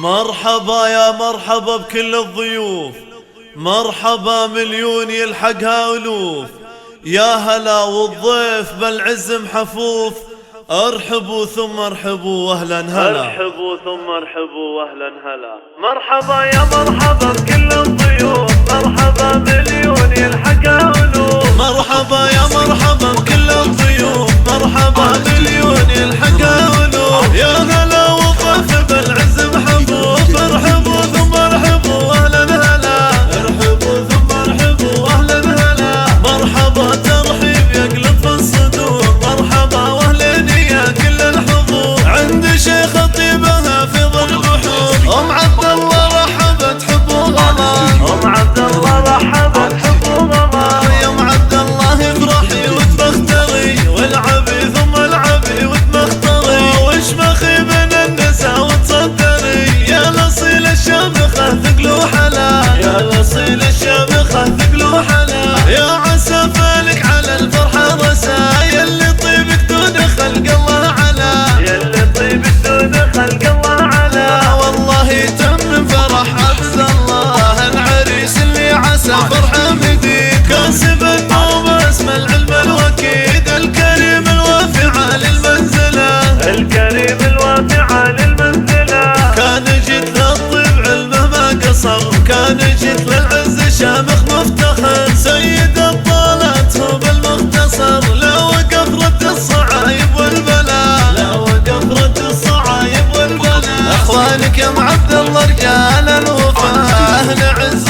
مرحبا يا مرحبا بكل الضيوف، مرحبا مليون يلحقها ألوف. يا هلا والضيف بالعز محفوف، ارحبوا ثم ارحبوا واهلا هلا، ارحبوا ثم ارحبوا واهلا هلا. مرحبا يا مرحبا بكل الضيوف، مرحبا مليون يلحقها ألوف. مرحبا يا مرحبا بكل الضيوف، مرحبا مليون يلحقها ألوف. يا هلا والضيف بالعز محفوف، ارحبوا ثم ارحبوا واهلا هلا، ارحبوا ثم ارحبوا واهلا هلا. مرحبا ترحيب يقلب في الصدور، مرحبا واهلين يا كل الحضور. عند شيخ طيبها في ظل البحور، ام عبد الله رحبت حب وغلا، ام عبد الله رحبت حب وغلا. يا ام عبد الله افرحي وتبختري، والعبي ثم العبي وتمختري، واشمخي من النساء وتصدري. يا الاصيل الشامخه ثقل وحلا، يا الاصيل الشامخه ثقل وحلا. يا عسى فالك على الفرحه رسايا، اللي طيبك دون خلق الله علا، يلي طيبك دون خلق الله علا. والله تم فرح عبد الله العريس اللي عسى فرحه مديد. كاسب النوم اسم العلم الوكيد، الكريم الوافي عالي المنزله، الكريم الوافي عالي المنزله. كان جيت للطيب علمه ما قصر، كان جيت للعز شامخ مفتخر. سيد الطالات هو بالمختصر، لا وقف رد الصعايب والبلاء، لا وقف رد الصعايب والبلاء. اخوانك يا ام عبد الله رجال الوفا، اهل عز